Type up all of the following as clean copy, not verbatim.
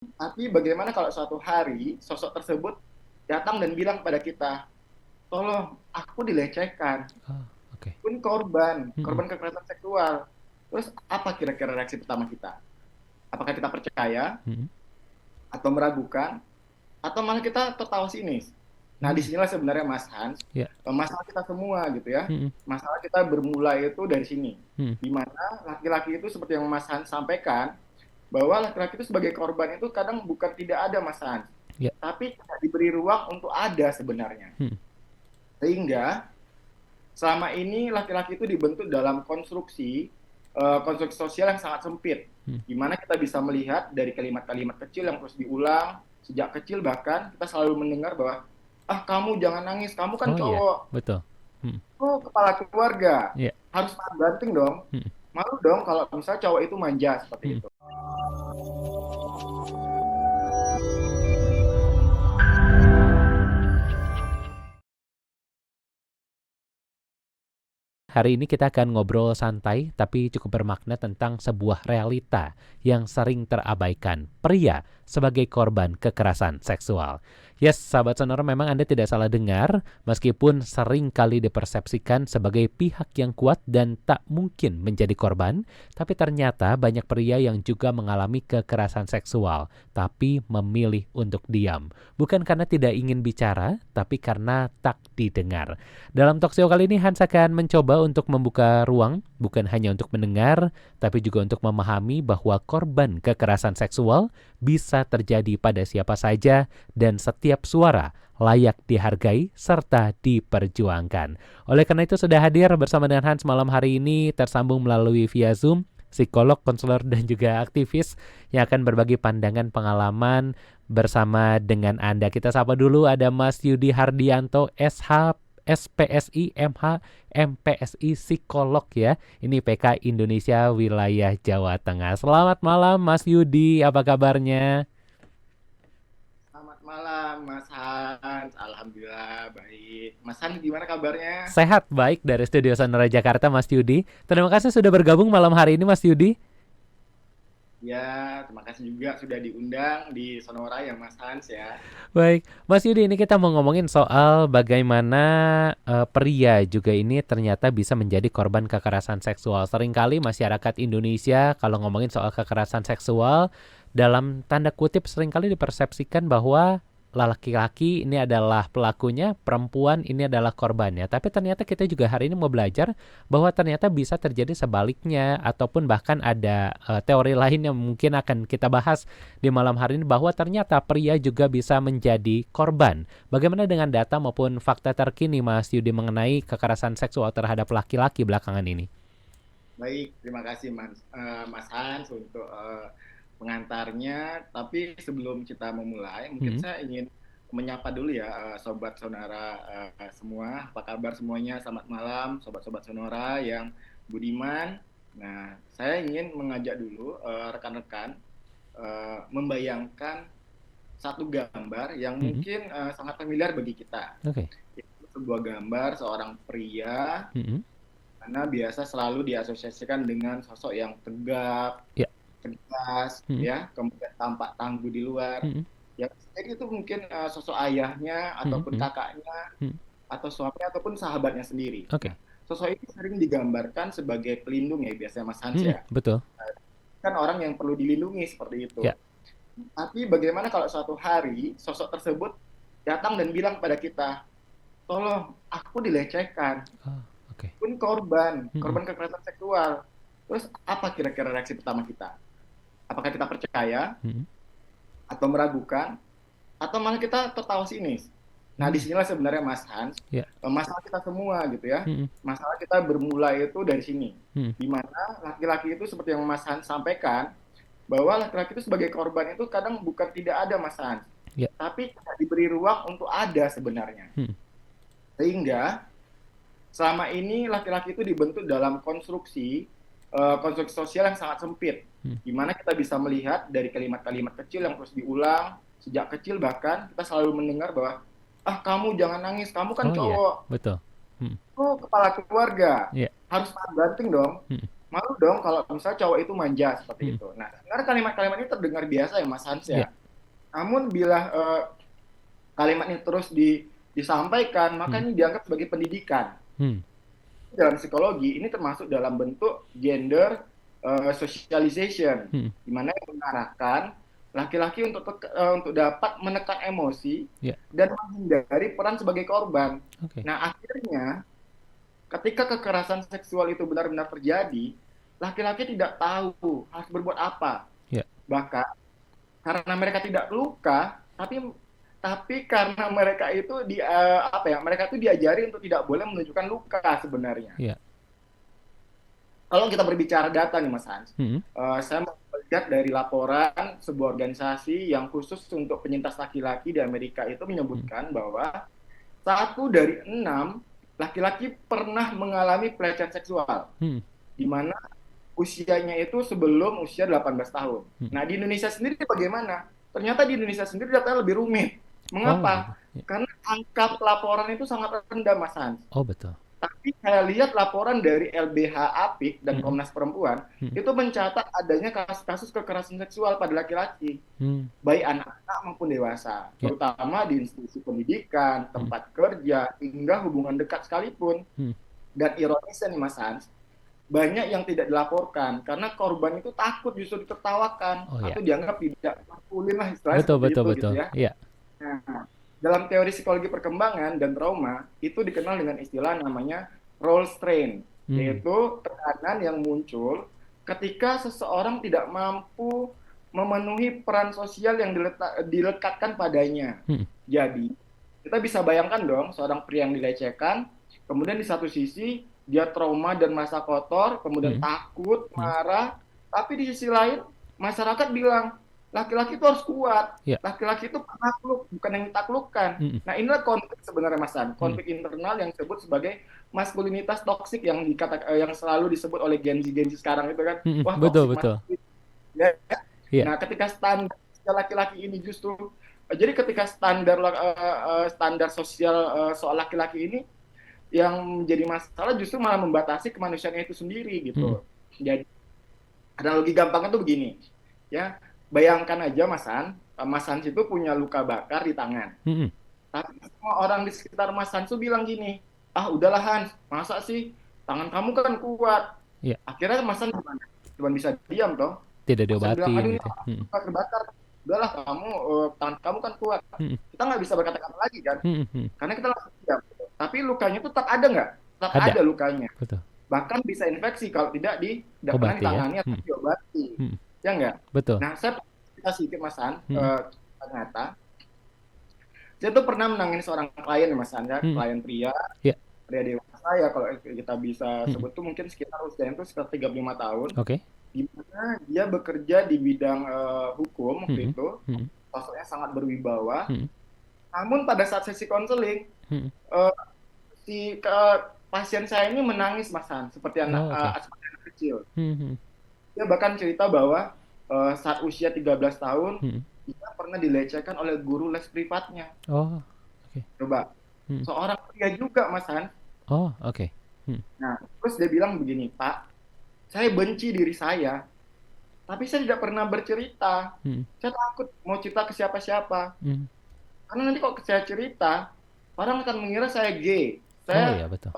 Tapi bagaimana kalau suatu hari sosok tersebut datang dan bilang pada kita, tolong, aku dilecehkan, Oh, oke. pun korban, Mhm, korban kekerasan seksual. Terus apa kira-kira reaksi pertama kita? Apakah kita percaya mhm. atau meragukan atau malah kita tertawa sinis? Nah, Mmm, disinilah sebenarnya Mas Hans, iya. masalah kita semua gitu ya. Mhm, Masalah kita bermula itu dari sini, mhm. di mana laki-laki itu seperti yang Mas Hans sampaikan, bahwa laki-laki itu sebagai korban itu kadang bukan tidak ada Mas Hans, Iya. tapi tidak diberi ruang untuk ada sebenarnya. Mhm, Sehingga selama ini laki-laki itu dibentuk dalam konstruksi sosial yang sangat sempit, mhm. di mana kita bisa melihat dari kalimat-kalimat kecil yang terus diulang sejak kecil, bahkan kita selalu mendengar bahwa ah kamu jangan nangis, kamu kan Oh iya, cowok, betul. Mhm, oh kepala keluarga, iya. harus tahan banting dong, Mhm, malu dong kalau misalnya cowok itu manja seperti mhm. itu. Hari ini kita akan ngobrol santai tapi cukup bermakna tentang sebuah realita yang sering terabaikan. Pria sebagai korban kekerasan seksual. Yes, sahabat sonora, memang Anda tidak salah dengar, meskipun sering kali dipersepsikan sebagai pihak yang kuat dan tak mungkin menjadi korban, tapi ternyata banyak pria yang juga mengalami kekerasan seksual, tapi memilih untuk diam. Bukan karena tidak ingin bicara, tapi karena tak didengar. Dalam talkshow kali ini Hans akan mencoba untuk membuka ruang bukan hanya untuk mendengar, tapi juga untuk memahami bahwa korban kekerasan seksual bisa terjadi pada siapa saja dan setiap suara layak dihargai serta diperjuangkan. Oleh karena itu sudah hadir bersama dengan Hans malam hari ini tersambung melalui via Zoom psikolog, konselor dan juga aktivis yang akan berbagi pandangan pengalaman bersama dengan Anda. Kita sapa dulu ada Mas Yudi Hardianto SH SPSI, MH, MPSI psikolog ya. Ini PK Indonesia wilayah Jawa Tengah. Selamat malam Mas Yudi, apa kabarnya? Selamat malam Mas Hans, Alhamdulillah baik. Mas Hans gimana kabarnya? Sehat baik dari Studio Sonora Jakarta Mas Yudi. Terima kasih sudah bergabung malam hari ini Mas Yudi. Ya, terima kasih juga sudah diundang di Sonora ya Mas Hans ya. Baik, Mas Yudi, ini kita mau ngomongin soal bagaimana pria juga ini ternyata bisa menjadi korban kekerasan seksual. Seringkali masyarakat Indonesia kalau ngomongin soal kekerasan seksual dalam tanda kutip seringkali dipersepsikan bahwa laki-laki ini adalah pelakunya, perempuan ini adalah korbannya. Tapi ternyata kita juga hari ini mau belajar bahwa ternyata bisa terjadi sebaliknya ataupun bahkan ada teori lain yang mungkin akan kita bahas di malam hari ini bahwa ternyata pria juga bisa menjadi korban. Bagaimana dengan data maupun fakta terkini Mas Yudi mengenai kekerasan seksual terhadap laki-laki belakangan ini? Baik, terima kasih Mas Hans untuk pengantarnya. Tapi sebelum kita memulai, mungkin Hmm. saya ingin menyapa dulu ya Sobat Sonora semua. Apa kabar semuanya? Selamat malam Sobat-Sobat Sonora yang budiman. Nah, saya ingin mengajak dulu rekan-rekan membayangkan satu gambar yang Hmm. mungkin sangat familiar bagi kita. Oke. Okay. Itu sebuah gambar seorang pria Hmm. karena biasa selalu diasosiasikan dengan sosok yang tegap, Ya. tegas, Hmm. ya, kemudian tampak tangguh di luar. Hmm. Ya, jadi itu mungkin sosok ayahnya Hmm. ataupun Hmm. kakaknya Hmm. atau suaminya ataupun sahabatnya sendiri. Oke. Okay. Nah, sosok ini sering digambarkan sebagai pelindung ya biasanya Mas Hans Hmm. ya. Betul. Kan orang yang perlu dilindungi seperti itu. Ya. Tapi bagaimana kalau suatu hari sosok tersebut datang dan bilang pada kita, tolong, aku dilecehkan, Oh, oke. Okay. pun korban, Hmm. korban kekerasan seksual. Terus apa kira-kira reaksi pertama kita? Apakah kita percaya Hmm. atau meragukan atau malah kita tertawa sinis? Nah, Hmm. disinilah sebenarnya Mas Hans, Ya. masalah kita semua gitu ya. Hmm. Masalah kita bermula itu dari sini, Hmm. di mana laki-laki itu seperti yang Mas Hans sampaikan, bahwa laki-laki itu sebagai korban itu kadang bukan tidak ada Mas Hans, Ya. tapi tidak diberi ruang untuk ada sebenarnya. Hmm. Sehingga selama ini laki-laki itu dibentuk dalam konstruksi sosial yang sangat sempit, Hmm. di mana kita bisa melihat dari kalimat-kalimat kecil yang terus diulang sejak kecil, bahkan kita selalu mendengar bahwa ah kamu jangan nangis, kamu kan Oh iya, cowok, betul. Hmm. oh kepala keluarga, Ya. harus tahan banting dong, Hmm. Malu dong kalau misalnya cowok itu manja seperti Hmm. itu. Nah, sebenarnya kalimat-kalimat ini terdengar biasa ya Mas Hans Ya. ya. Namun bila kalimat ini terus disampaikan, maka Hmm. ini dianggap sebagai pendidikan. Hmm. Dalam psikologi ini termasuk dalam bentuk gender socialization, Hmm. di mana yang mengarahkan laki-laki untuk dapat menekan emosi Ya. dan menghindari peran sebagai korban. Oke. Nah, akhirnya ketika kekerasan seksual itu benar-benar terjadi, laki-laki tidak tahu harus berbuat apa. Ya. Bahkan karena mereka tidak luka, tapi karena mereka itu mereka itu diajari untuk tidak boleh menunjukkan luka sebenarnya. Ya. Kalau kita berbicara data nih Mas Hans, Hmm. saya melihat dari laporan sebuah organisasi yang khusus untuk penyintas laki-laki di Amerika itu menyebutkan bahwa 1 dari 6 laki-laki pernah mengalami pelecehan seksual, Hmm. di mana usianya itu sebelum usia 18 tahun. Hmm. Nah, di Indonesia sendiri bagaimana? Ternyata di Indonesia sendiri datanya lebih rumit. Oh gitu. Mengapa? Ya. Karena angka pelaporan itu sangat rendah, Mas Hans. Oh betul. Tapi saya lihat laporan dari LBH Apik dan Hmm. Komnas Perempuan Hmm. itu mencatat adanya kasus-kasus kekerasan seksual pada laki-laki, Hmm. baik anak-anak maupun dewasa, Ya. terutama di institusi pendidikan, Hmm. tempat kerja, hingga hubungan dekat sekalipun. Hmm. Dan ironisnya nih Mas Hans, banyak yang tidak dilaporkan karena korban itu takut justru ditertawakan Oh ya. atau dianggap tidak maskulin lah istilahnya Betul seperti betul itu betul. gitu ya. Iya. Nah, dalam teori psikologi perkembangan dan trauma itu dikenal dengan istilah namanya role strain, Hmm. yaitu tekanan yang muncul ketika seseorang tidak mampu memenuhi peran sosial yang dilekatkan padanya. Hmm. Jadi, kita bisa bayangkan dong seorang pria yang dilecehkan, kemudian di satu sisi dia trauma dan masa kotor, kemudian Hmm. takut, Hmm. marah, tapi di sisi lain masyarakat bilang laki-laki itu harus kuat, Ya. laki-laki itu penakluk, bukan yang ditaklukkan. Hmm. Nah, inilah konflik sebenarnya Mas San, konflik internal yang disebut sebagai maskulinitas toksik yang yang selalu disebut oleh Gen Z sekarang itu kan, Hmm. wah Betul toksik betul. maskulin. Ya. Iya. Nah, ketika standar laki-laki ini justru jadi ketika standar sosial soal laki-laki ini yang menjadi masalah justru malah membatasi kemanusiaan itu sendiri Hmm. gitu. Jadi analogi gampangnya tuh begini, ya bayangkan aja Mas Hans itu punya luka bakar di tangan. Hmm. Tapi semua orang di sekitar Mas Hans tuh bilang gini, ah udahlah Hans, masa sih tangan kamu kan kuat. Iya. Akhirnya Mas Hans gimana? Cuma bisa diam toh. Tidak Mas Hans bilang, diobatin aduh ini gitu. Hmm. luka terbakar. Udahlah kamu, tangan kamu kan kuat. Hmm. Kita nggak bisa berkata-kata lagi kan, Hmm. Hmm. karena kita langsung diam. Tapi lukanya itu tetap ada nggak? Tetap Ada. ada lukanya. Betul. Bahkan bisa infeksi kalau tidak pernah Obati ya. ditangani atau Hmm. diobati. Hmm. Ya enggak? Betul. Nah, saya cerita sedikit Mas Han, Hmm. ternyata saya tuh pernah menangani seorang klien Mas Han, ya, Hmm. klien pria, Ya. pria dewasa ya kalau kita bisa Hmm. sebut tuh mungkin sekitar usianya itu sekitar 35 tahun, Oke. di mana dia bekerja di bidang hukum waktu Hmm. itu, Hmm. sosoknya sangat berwibawa. Hmm. Namun pada saat sesi konseling, Hmm. pasien saya ini menangis Mas Han, seperti Oh, oke. seperti anak kecil. Hmm. Dia bahkan cerita bahwa saat usia 13 tahun, Hmm. dia pernah dilecehkan oleh guru les privatnya. Oh. Oke. Coba, Hmm. seorang pria juga Mas Han. Oh, oke. Hmm. Nah, terus dia bilang begini, Pak, saya benci diri saya, tapi saya tidak pernah bercerita. Hmm. Saya takut mau cerita ke siapa-siapa. Hmm. Karena nanti kalau saya cerita, orang akan mengira saya gay. Oh Saya ya betul.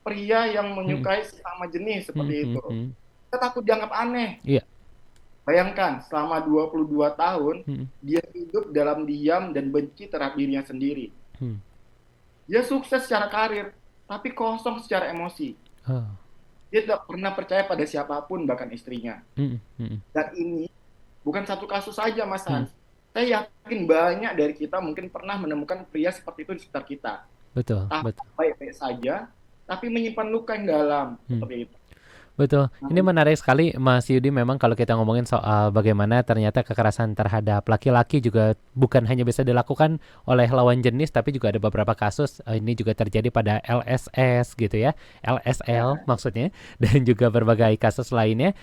pria yang Hmm. menyukai sesama jenis Hmm. seperti Hmm. itu. Hmm. Saya takut dianggap aneh. Iya. Bayangkan, selama 22 tahun, Hmm. dia hidup dalam diam dan benci terhadap dirinya sendiri. Hmm. Dia sukses secara karir, tapi kosong secara emosi. Oh. Dia tidak pernah percaya pada siapapun, bahkan istrinya. Hmm. Hmm. Dan ini bukan satu kasus saja, Mas Hmm. Hans. Saya yakin banyak dari kita mungkin pernah menemukan pria seperti itu di sekitar kita. Betul. Tampak Betul. baik-baik saja, tapi menyimpan luka yang dalam. Hmm. Seperti itu. Betul. Nah, Ini menarik sekali Mas Yudi, memang kalau kita ngomongin soal bagaimana ternyata kekerasan terhadap laki-laki juga bukan hanya bisa dilakukan oleh lawan jenis, tapi juga ada beberapa kasus ini juga terjadi pada LSS gitu ya, LSL maksudnya, dan juga berbagai kasus lainnya